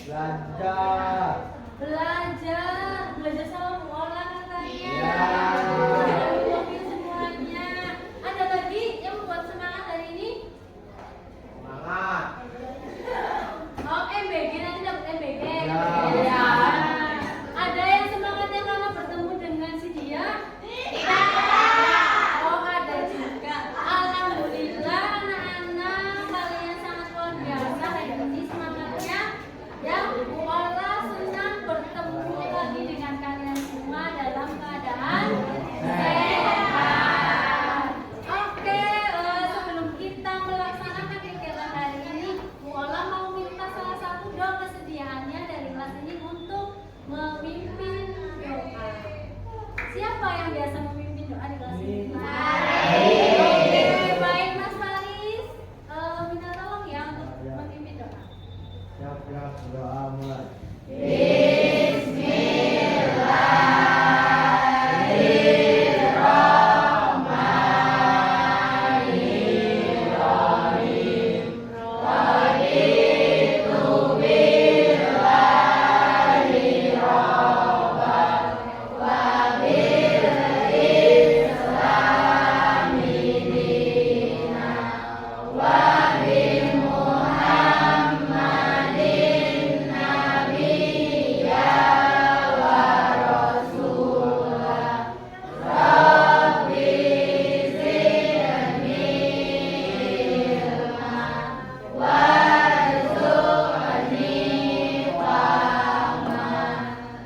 Belajar. Belajar sama Bu Ola katanya. Iya. Oke semuanya. Ada lagi yang membuat semangat hari ini? Semangat. Oh, MBG nanti dapat MBG. Ya. Ada yang semangatnya karena bertemu dengan si dia? Iya. Oh, ada juga. Alhamdulillah anak-anak kalian sangat luar biasa hari ini semangatnya. Ya, Bu Ola senang bertemu lagi dengan kalian semua dalam keadaan sehat. Oke, sebelum kita melaksanakan kegiatan hari ini, Bu Ola mau minta salah satu doa kesediaannya dari kelas ini untuk memimpin doa. Siapa yang biasa memimpin doa di kelas ini? Oke, baik Mas Faris. Minta tolong ya untuk memimpin doa. Siap doa mulai.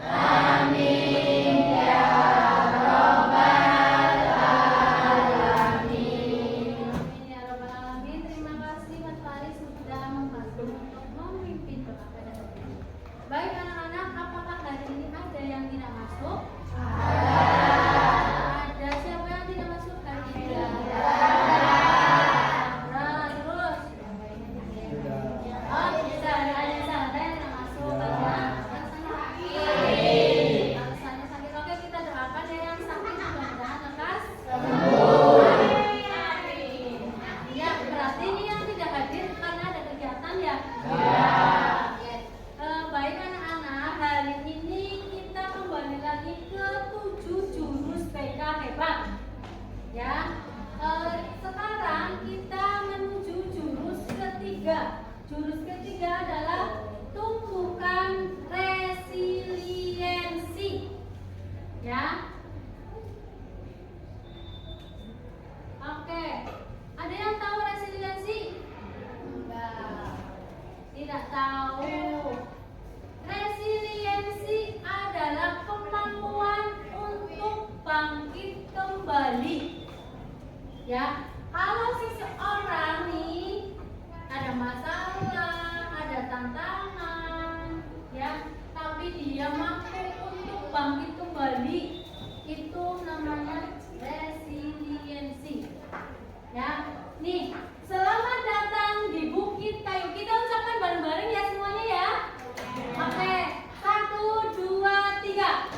Amin ya rabbal alamin. Terima kasih Mas Faris sudah membantu untuk memimpin doa pada hari ini. Baik anak-anak, apakah hari ini ada yang tidak masuk? Ada. Siapa yang tidak masuk hari ini? Nah, terus. Oh, bisa ada yang tidak masuk karena alasannya sakit. Alasannya sakit. Oke, kita doakan ya yang sakit mudah-mudahan lekas sembuh. Ya, berarti ini yang tidak hadir karena ada kegiatan ya? Baik anak-anak, hari ini kita kembali lagi ke 7 jurus PK hebat. Ya, sekarang kita menuju jurus ketiga. Jurus ketiga adalah tumbuhkan resiliensi. Ya. Oke, ada yang tahu resiliensi? Enggak, tidak tahu. Resiliensi adalah kemampuan untuk bangkit kembali. Ya, kalau seseorang nih ada masalah, ada tantangan, ya, tapi dia mampu untuk bangkit kembali, itu namanya resiliensi. Ya, nih, selamat datang di Bukit Kayu. Kita ucapkan bareng-bareng ya semuanya ya. Oke, 1, 2, 3.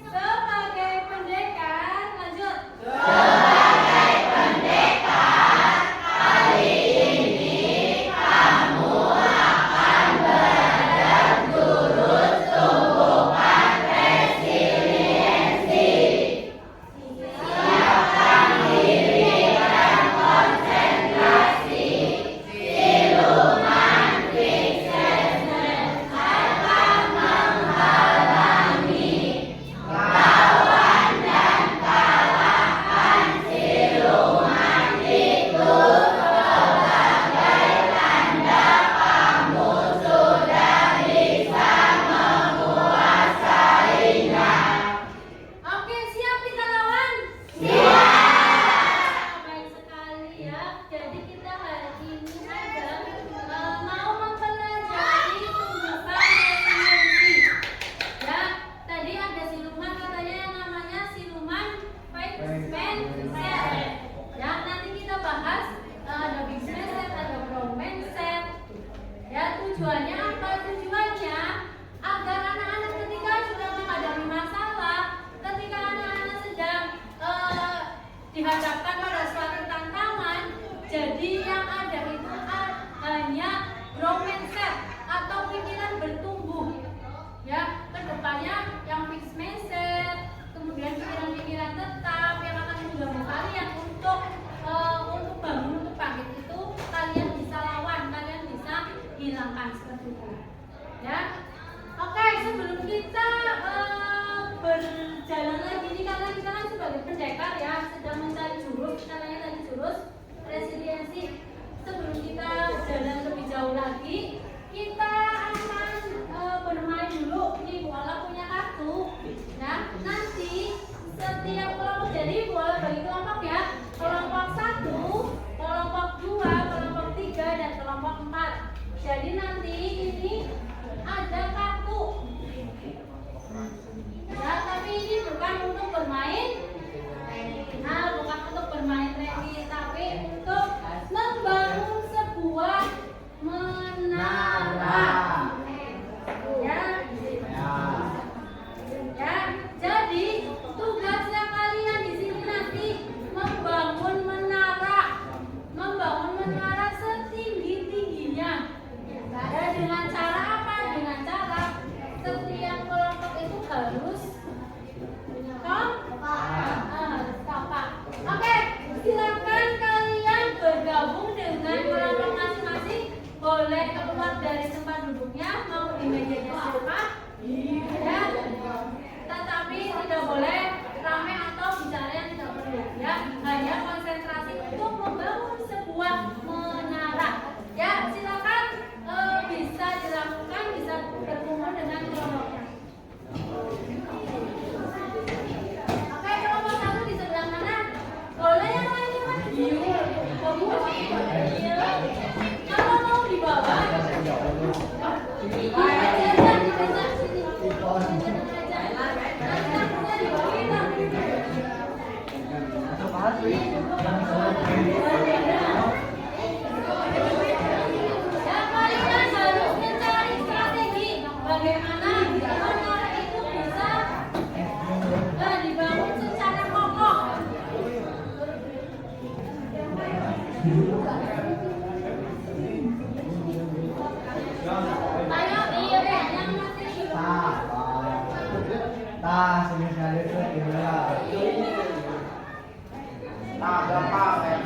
Sebagai pendekar, lanjut. Sebagai pendekar, kali ini kamu Ya. Oke, sebelum kita berjalan lagi nih, karena kita kan sebagai pendekar ya, sedang mencari jurus, katanya tadi jurus resiliensi. Sebelum kita jalan lebih jauh lagi, kita akan bermain dulu. Ini Bu Ola punya kartu. Nah, nanti setiap kelompok, jadi Bu Ola bagi kelompok ya. Kelompok 1, kelompok 2, kelompok 3, dan kelompok 4. Jadi nanti ini ada kartu. Ya, tapi ini bukan untuk bermain. Nah, bukan untuk bermain remi, tapi untuk membangun sebuah menara. Ya. Ya, jadi tugasnya kalian di sini nanti membangun menara. Membangun menara setinggi-tingginya. Dan dengan cara apa? Dengan cara setiap kelompok itu harus kompak. Oke, silakan kalian bergabung dengan kelompok masing-masing. Boleh keluar dari tempat duduknya, mau di mejanya siapa? Ya. Tetapi tidak boleh ramai atau bicara yang tidak perlu. Ya, hanya konsentrasi untuk membangun sebuah menara. Ya, silakan bisa dilakukan, bisa berkumpul dengan kelompoknya. Oke, kelompok 1 di sebelah mana? Boleh yang lainnya maju. Kalau mau di bawah, ya, kalian harus mencari strategi bagaimana menara itu bisa dibangun secara kokoh. Ayo, iya deh, yang masih Sini sekali itu gimana? Gampang ya.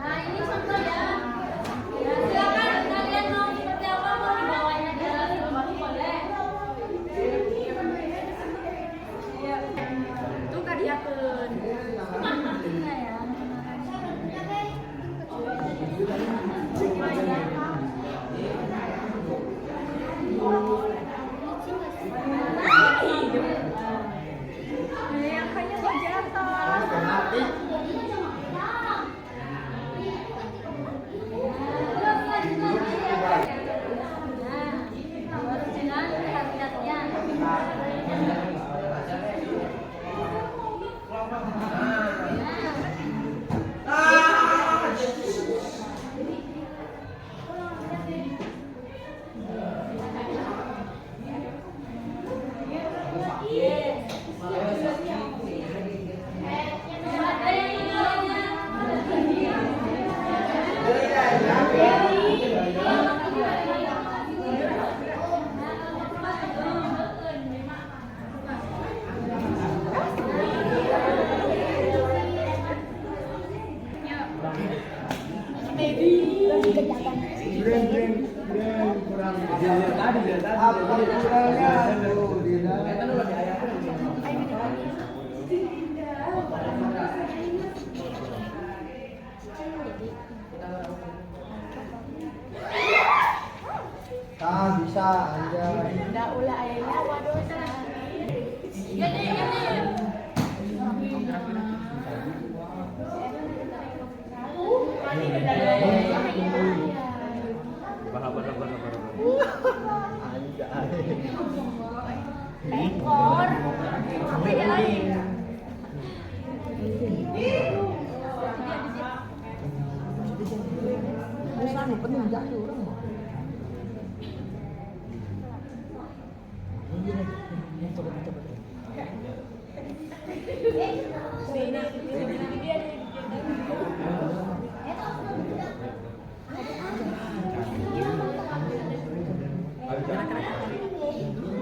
Nah, ini contoh ya. Ya, silakan kalian mau seperti apa, mau di bawahnya di atas baru boleh. Itu karyakeun. Iya ya. Yang kayaknya kok jatuh. Bisa aja. Nggak ulah ayahnya waduh. Ekor. Apa dia lagi? Bisa nih penunjuk orang.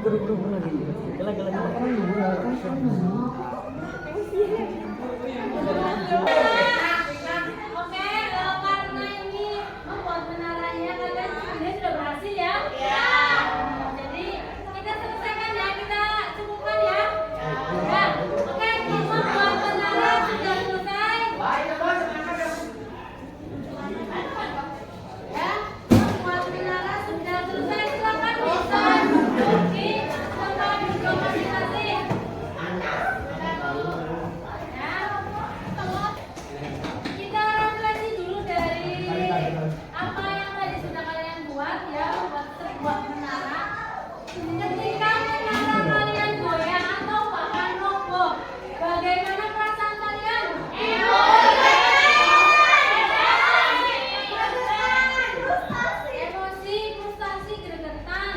Buru-buru lagi. Gila-gila. Oke, karena ini membuat menaranya kalian ini sudah berhasil ya? Jadi kita selesaikan ya, kita cukupkan ya. Ya, oke, membuat menara sudah selesai. Ya, membuat menara sudah selesai. Silakan bisa duduk di tempat duduk masing-masing. Ya, kita refleksi dulu dari apa yang tadi sudah kalian buat ya, buat sebuah menara. Ketika menara kalian goyang atau bahkan roboh, bagaimana perasaan kalian? Emosi, frustasi, gregetan.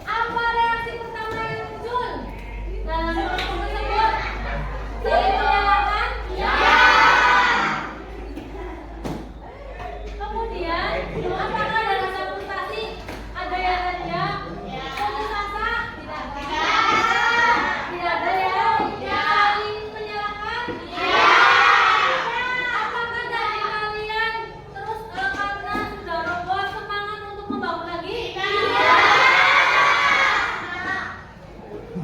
Apa reaksi pertama yang muncul dalam proses tersebut? Saling menyalahkan? Kemudian, apakah ada rasa frustasi? Ada yang rendah? Putus asa? Tidak ada. Tidak ada ya? Saling menyalahkan? Apakah dari kalian terus karena sudah roboh semangat untuk membangun lagi?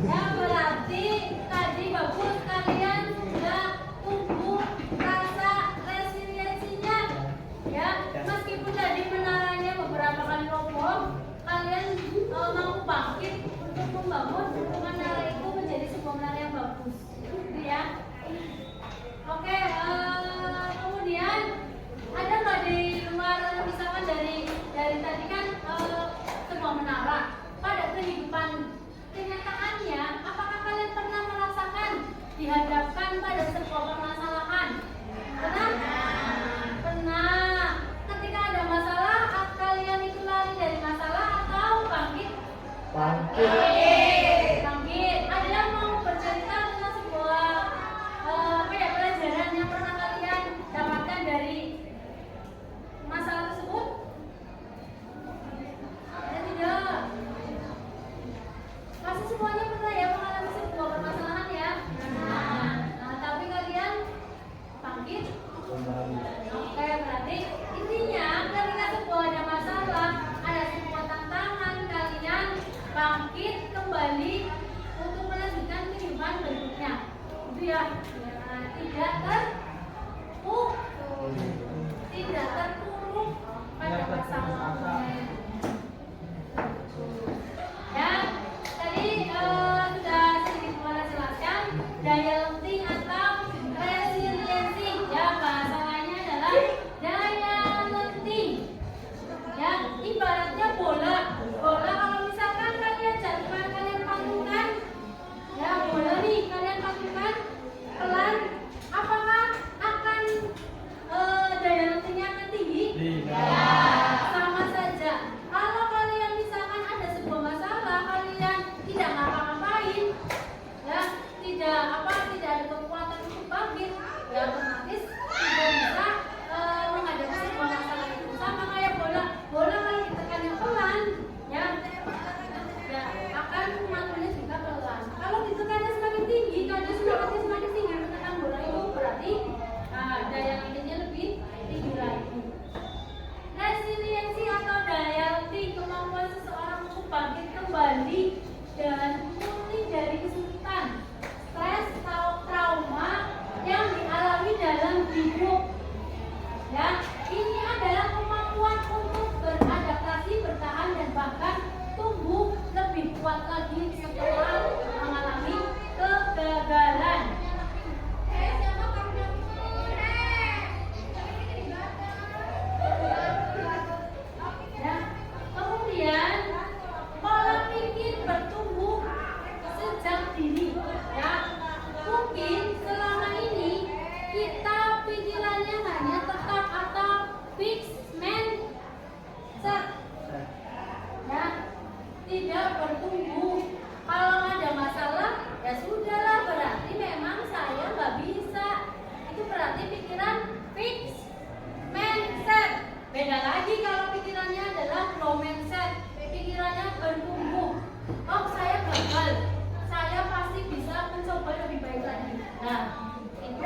Ya, berarti tadi bagus kalian sudah tumbuh rasa resiliensinya. Ya, meskipun tadi menaranya beberapa kali roboh, kalian mau bangkit untuk membangun menara itu menjadi sebuah menara yang bagus. Gitu ya. Oke, kemudian ada nggak di luar misalkan dari tadi kan sebuah menara pada kehidupan kenyataannya, apakah kalian pernah merasakan dihadapkan pada sebuah permasalahan? Pernah? Pernah. Ketika ada masalah, kalian itu lari dari masalah atau bangkit? Bangkit. Ada yang mau bercerita tentang sebuah pelajaran yang pernah kalian dapatkan dari masalah tersebut? Ada tidak? Pasti semuanya pernah ya mengalami sebuah permasalahan ya. Nah, tapi kalian bangkit. Oke, berarti intinya ketika sebuah ada masalah, ada sebuah tantangan, kalian bangkit kembali untuk melanjutkan kehidupan berikutnya. Itu ya. Nah, tidak terpuruk pada masalah. Ya, tadi sudah sedikit Mona jelaskan daya lenting atau resiliensi. Ya, bahasa lainnya adalah daya lenting. Ya, ibaratnya bola. Bola kalau misalkan kalian jatuhkan, kalian pantulkan. Ya, bola nih kalian pantulkan pelan. Apakah akan daya lentingnya akan tinggi? Ya, sama saja. Kalau kalian misalkan ada sebuah masalah, kalian tidak ngapa-ngapain, ya, tidak ada kekuatan untuk bangkit, ya otomatis tidak bisa menghadapi sebuah masalah itu. Sama kayak bola kalau ditekan yang pelan, ya akan mantulnya juga pelan. Kalau ditekannya semakin tinggi, kalau semangatnya semakin tinggi menekan bola itu berarti daya lentingnya lebih tinggi lagi. Resiliensi atau daya lenting kemampuan seseorang untuk bangkit kembali dan pulih dari kesulitan, stres, trauma yang dialami dalam hidup. Ya, ini adalah kemampuan untuk beradaptasi, bertahan dan bahkan tumbuh lebih kuat lagi setelah mengalami kegagalan. Ya, kemudian pola pikir bertumbuh sejak dini. Ya, mungkin selama ini kita pikirannya hanya tetap atau fixed mindset. Ya, tidak bertumbuh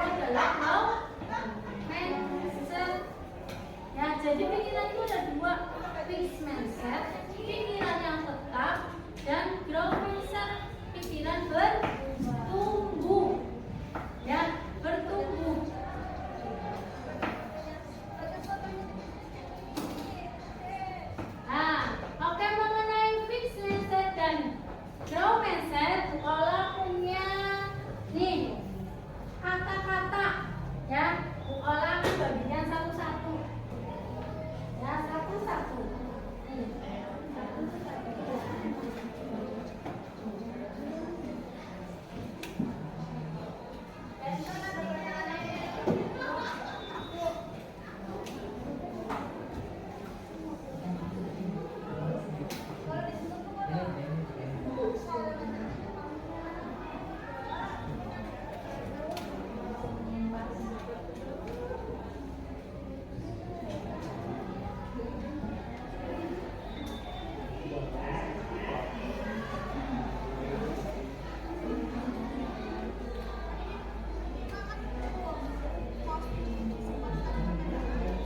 adalah mau mindset. Ya, jadi pikiran itu ada dua, fixed mindset, pikiran yang tetap, dan growth mindset, pikiran bertumbuh. Ya, bertumbuh. Nah, oke, mengenai fixed mindset dan growth mindset, Bukola punya nih kata-kata. Ya, Bukola akan bagikan satu-satu. Ya, satu-satu.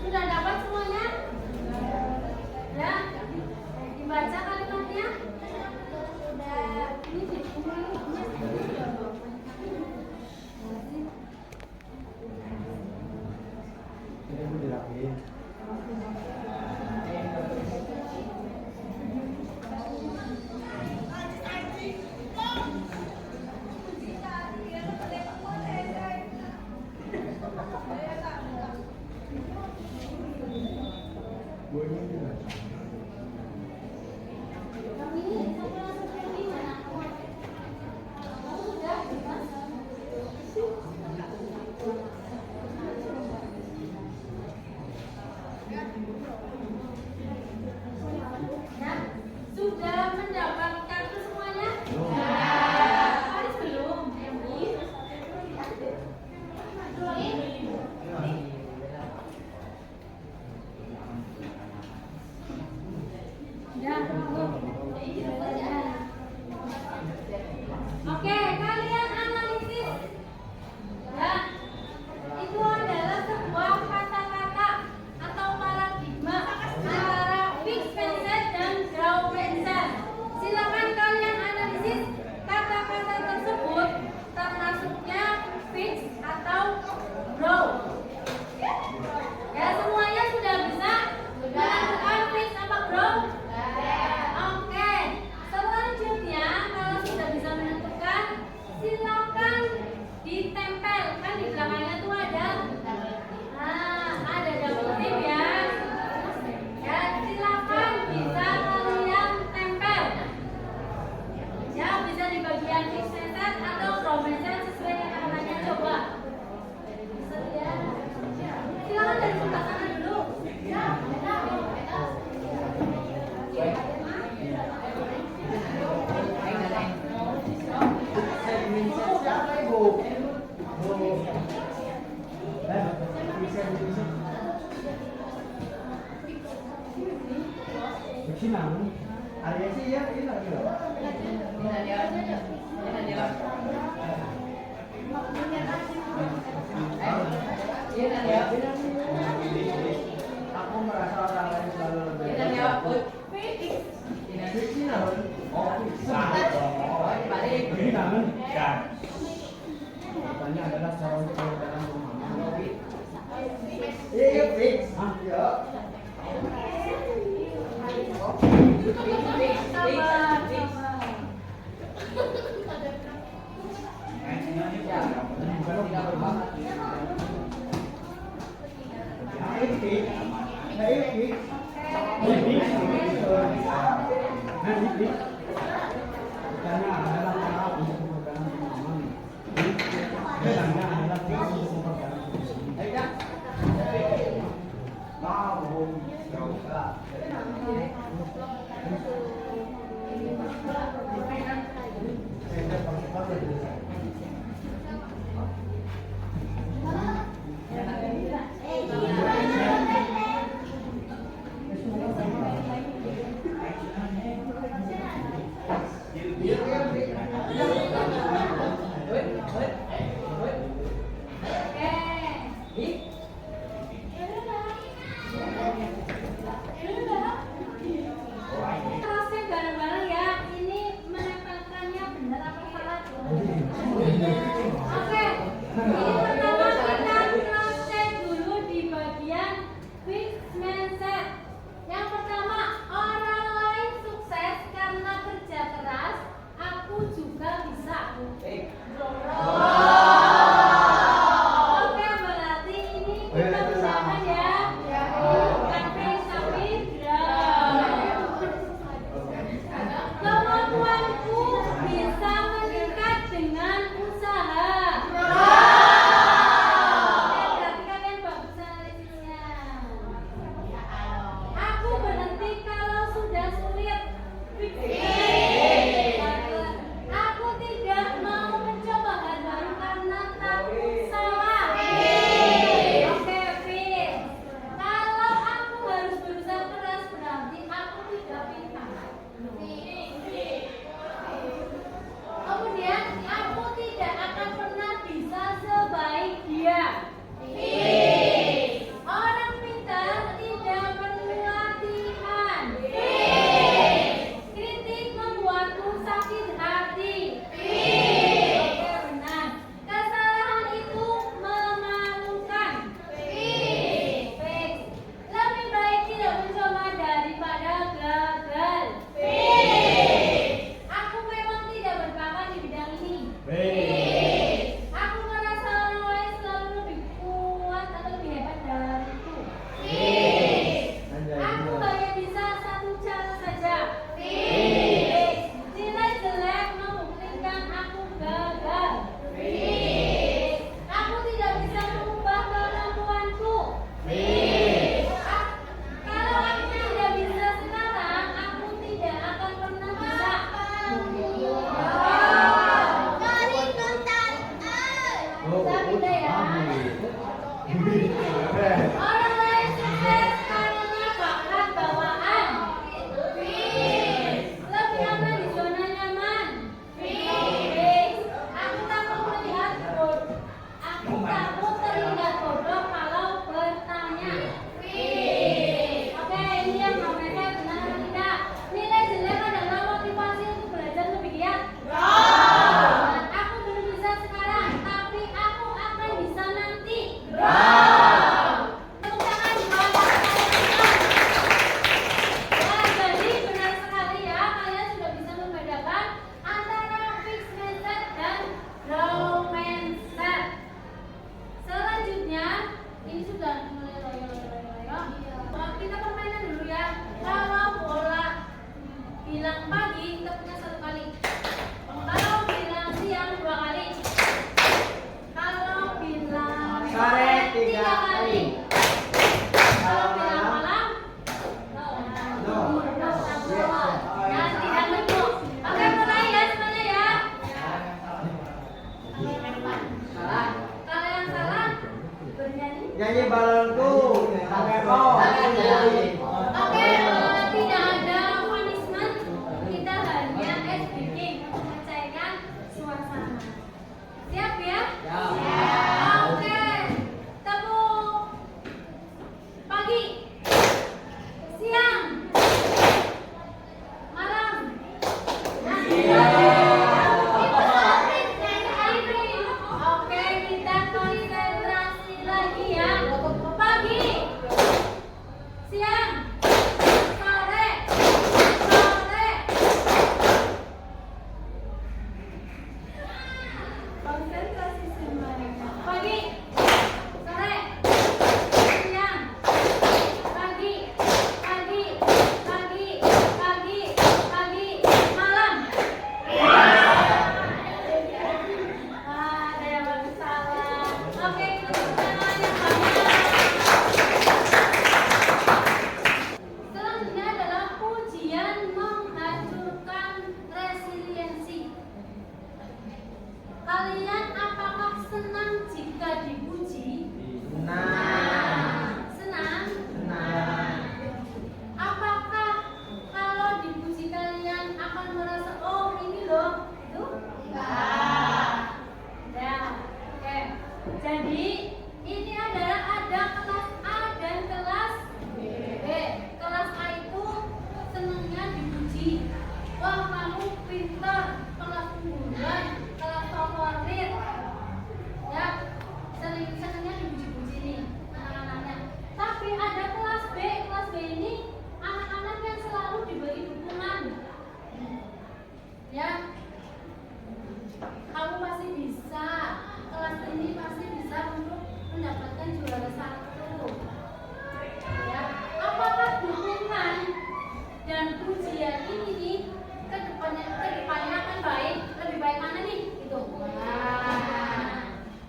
Sudah dapat semuanya? Ya, dibaca kalimatnya. Sudah. Ini di Ini mau dirapiin. Bunyi juga. Kami ini sampai langsung ke di mana? Sudah, Mas. Ya, sudah mendapatkan itu semuanya? Haris belum? Ya, oke, kalian analisis. Ya, itu adalah sebuah kata-kata atau paradigma antara fixed mindset dan growth mindset. Silakan kalian analisis kata-kata tersebut, termasuknya fixed atau growth. Ya, semuanya sudah bisa menentukan fixed apa growth? Oke, selanjutnya kalau sudah bisa menentukan, silakan ditempel. Kan di belakangnya tuh ada double tip ya. Ya, silakan bisa kalian tempel. Ya, bisa di bagian fixed mindset atau growth mindset sesuai kata-katanya. Coba. Ya. Silakan dari sebelah sana dulu. Siapa ibu? Bersinar. Arya sih ya, ini lagi loh. Aku merasa orang lain selalu lebih. Bersinar. Oh, ini kangen. Pertanyaan adalah cara untuk dalam rumah. Iya, fix. Ya. ada kelas B. Kelas B ini anak-anak yang selalu diberi dukungan. Ya, kamu pasti bisa. Kelas ini pasti bisa untuk mendapatkan juara 1. Ya, apakah dukungan dan pujian ini kedepannya akan baik? Lebih baik mana nih? Itu.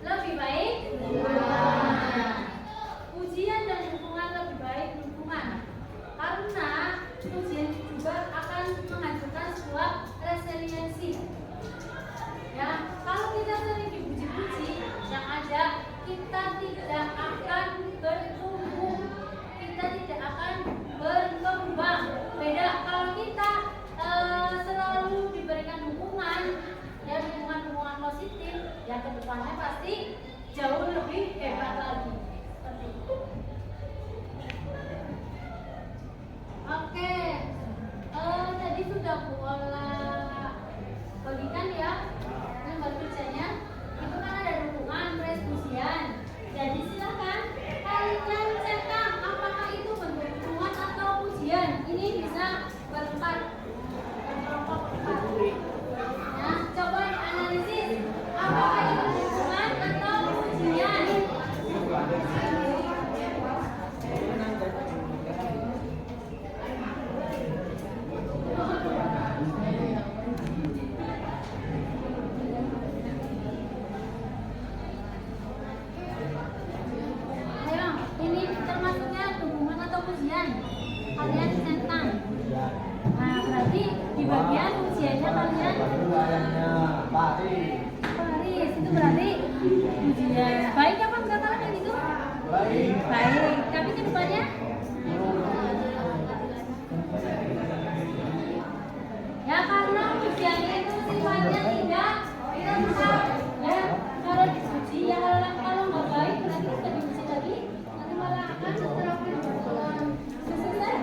Lebih baik. Pujian dan dukungan lebih baik dukungan. Karena pujian juga akan menghasilkan sebuah resiliensi. Ya, kalau kita sering dipuji-puji, yang ada kita tidak akan bertumbuh, kita tidak akan berkembang. Beda kalau kita selalu diberikan dukungan, ya dukungan positif, ya kedepannya pasti jauh lebih hebat lagi. Seperti itu. Oke, tadi sudah Bu Ola bagikan ya lembar kerjanya. Itu kan ada dukungan, pujian. Jadi silakan kalian cetak apakah itu bentuk dukungan atau pujian. Ini bisa berempat, berkelompok empat. Nah, coba analisis apakah itu dukungan atau pujian. Ayo, ini termasuknya dukungan atau pujian. Kalian centang. Nah, berarti di bagian pujiannya kalian Paris itu berarti pujian. Baik apa enggak kalau kayak gitu? Baik. Baik. Tapi ke depannya? Ya karena pujian itu sifatnya tidak tetap. Ya kalau dipuji ya kalau nggak baik berarti kita dipuji lagi nanti malah akan terapkan dalam selesai.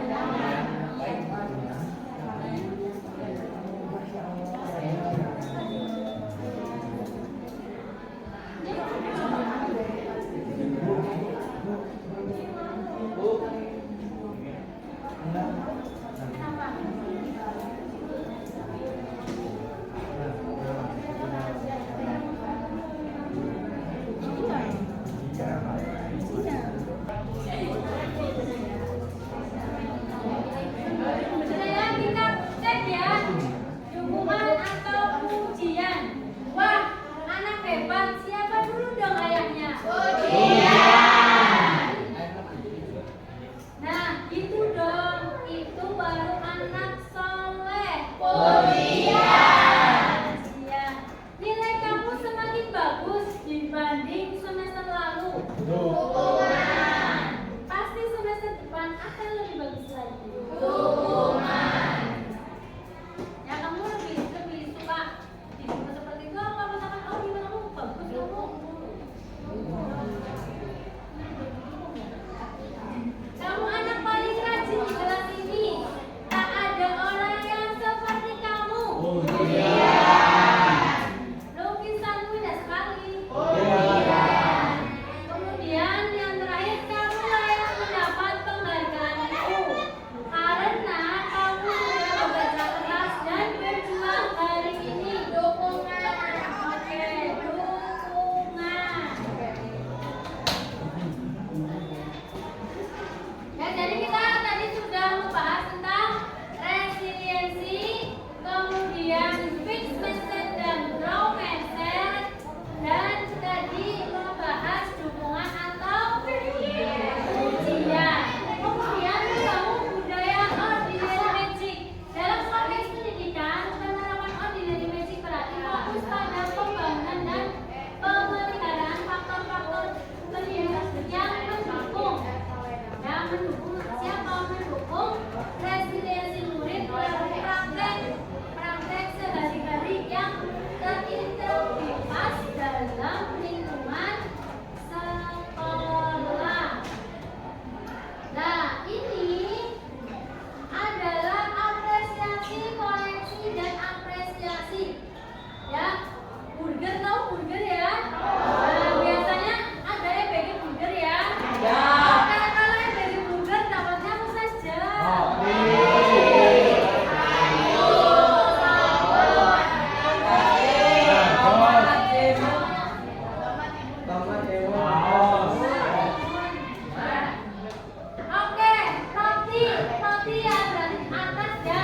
ya berarti atas ya.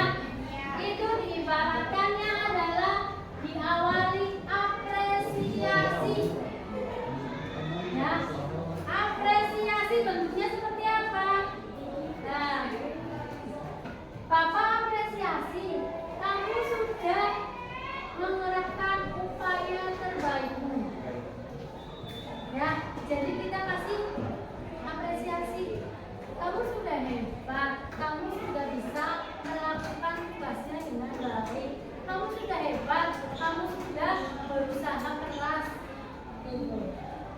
Itu diibaratkannya adalah diawali apresiasi. Ya, apresiasi bentuknya seperti apa? Nah, Papa apresiasi, kamu sudah mengerahkan upaya terbaikmu. Ya, jadi kita kasih apresiasi. Kamu sudah hebat, kamu sudah bisa melakukan tugasnya dengan baik. Kamu sudah hebat, kamu sudah berusaha keras.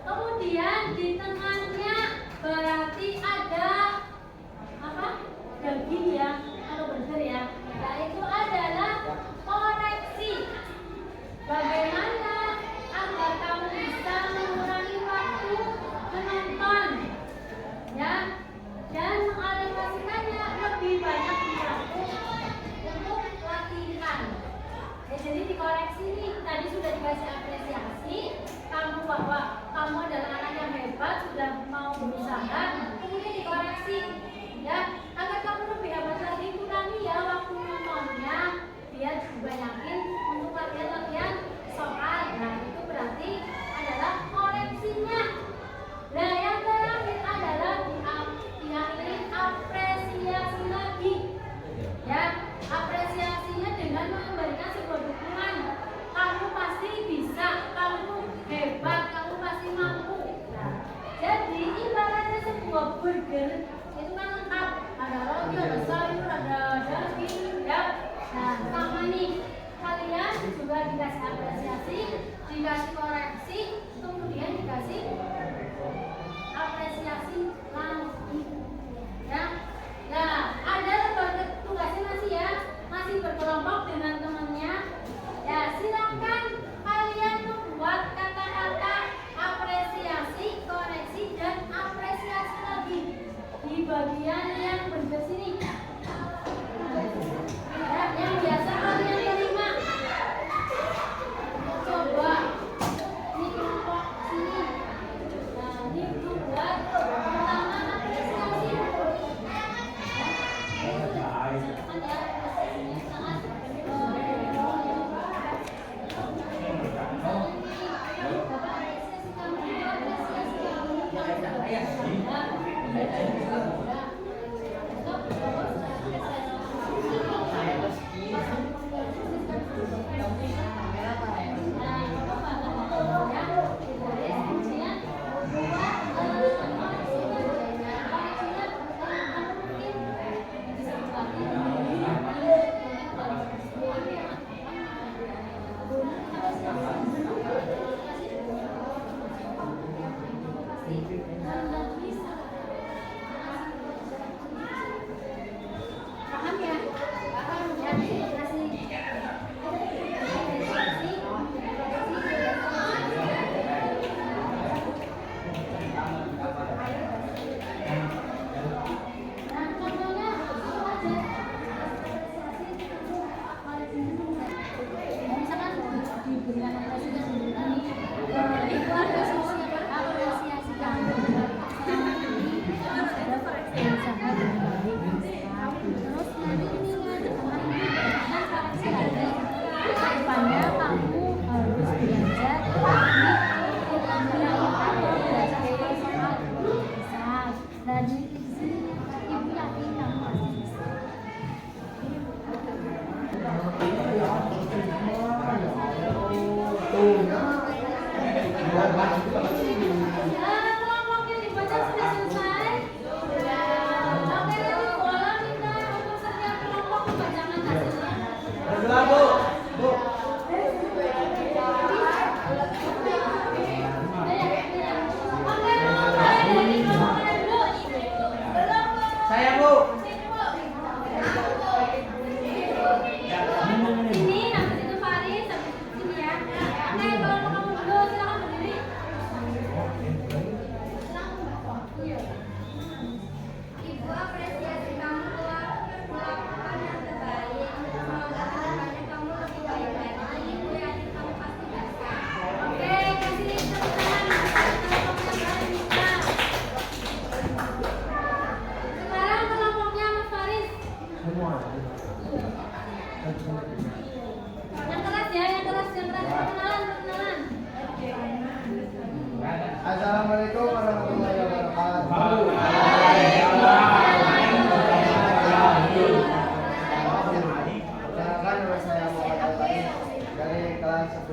Kemudian di tengahnya berarti ada apa? Daging ya, atau benar ya. Yaitu adalah koreksi. Bagaimana agar kamu bisa mengurangi waktu menonton, ya, dan mengalokasikannya lebih banyak waktu untuk latihan. Ya, jadi dikoreksi nih. Tadi sudah dikasih apresiasi, kamu bahwa kamu adalah anak yang hebat, sudah mau berusaha, kemudian dikoreksi, ya, agar kamu lebih hebat lagi, kurangi ya waktu nontonnya, biar juga yakin untuk latihan-latihan soal. Nah, itu berarti adalah koreksinya. Nah, yang terakhir adalah diakhiri apresiasi lagi. Ya, apresiasinya dengan memberikan sebuah dukungan. Kamu pasti bisa, kamu hebat, kamu pasti mampu. Nah, jadi ibaratnya sebuah burger itu kan lengkap, ada roti, ada sayur, ada daging, ya. Nah, sama nih, kalian juga dikasih apresiasi, dikasih koreksi, kemudian dikasih apresiasi lagi, ya. Nah, ada lembaga tugasnya masih ya, masih berkelompok dengan temannya. Ya, silakan kalian membuat kata-kata apresiasi, koreksi, dan apresiasi lagi di bagian yang berbeda sini. Ya, yang biasa kalian terima. Coba ini kelompok sini. Nah, ini buat pertama apresiasi.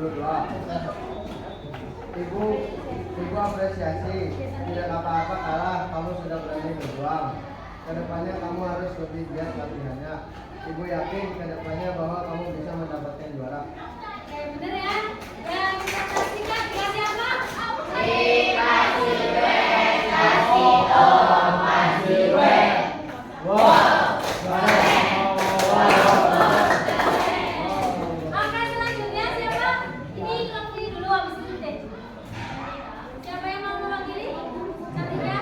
Ibu, ibu apresiasi. Tidak apa-apa kalah, kamu sudah berani berjuang. Kedepannya kamu harus lebih giat latihannya. Ibu yakin kedepannya bahwa kamu bisa mendapatkan juara. Oke, bener ya. Ya, kita saksikan dikasih apa? Oke, selanjutnya siapa? Ini kamu ini dulu habis itu deh. Siapa yang mau mewakili? Cantiknya?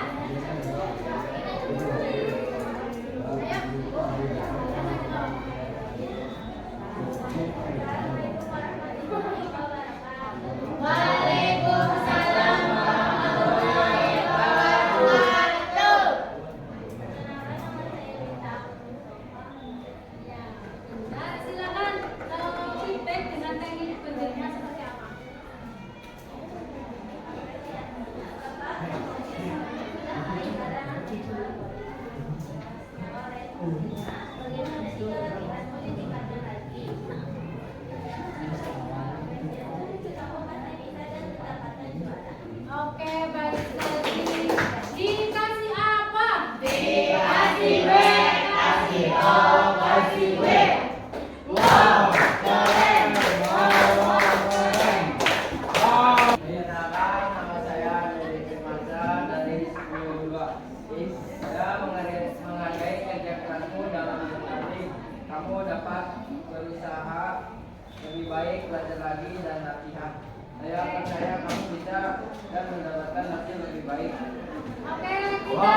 Waalaikumsalam warahmatullahi wabarakatuh. Ya, nah, silakan feedback dengan teknik belajarnya seperti apa? Oke, baik sekali. Dikasih apa? Dikasih W, kasih O, kasih W. Wow, keren. Perkenalkan, nama saya Dedi Firmansyah dari 10.2. Saya menghargai kerja kerasmu dalam hidup nanti. Kamu dapat berusaha lebih baik, belajar lagi dan latihan. Saya percaya kamu bisa dan mendapatkan hasil lebih baik. Oke, kita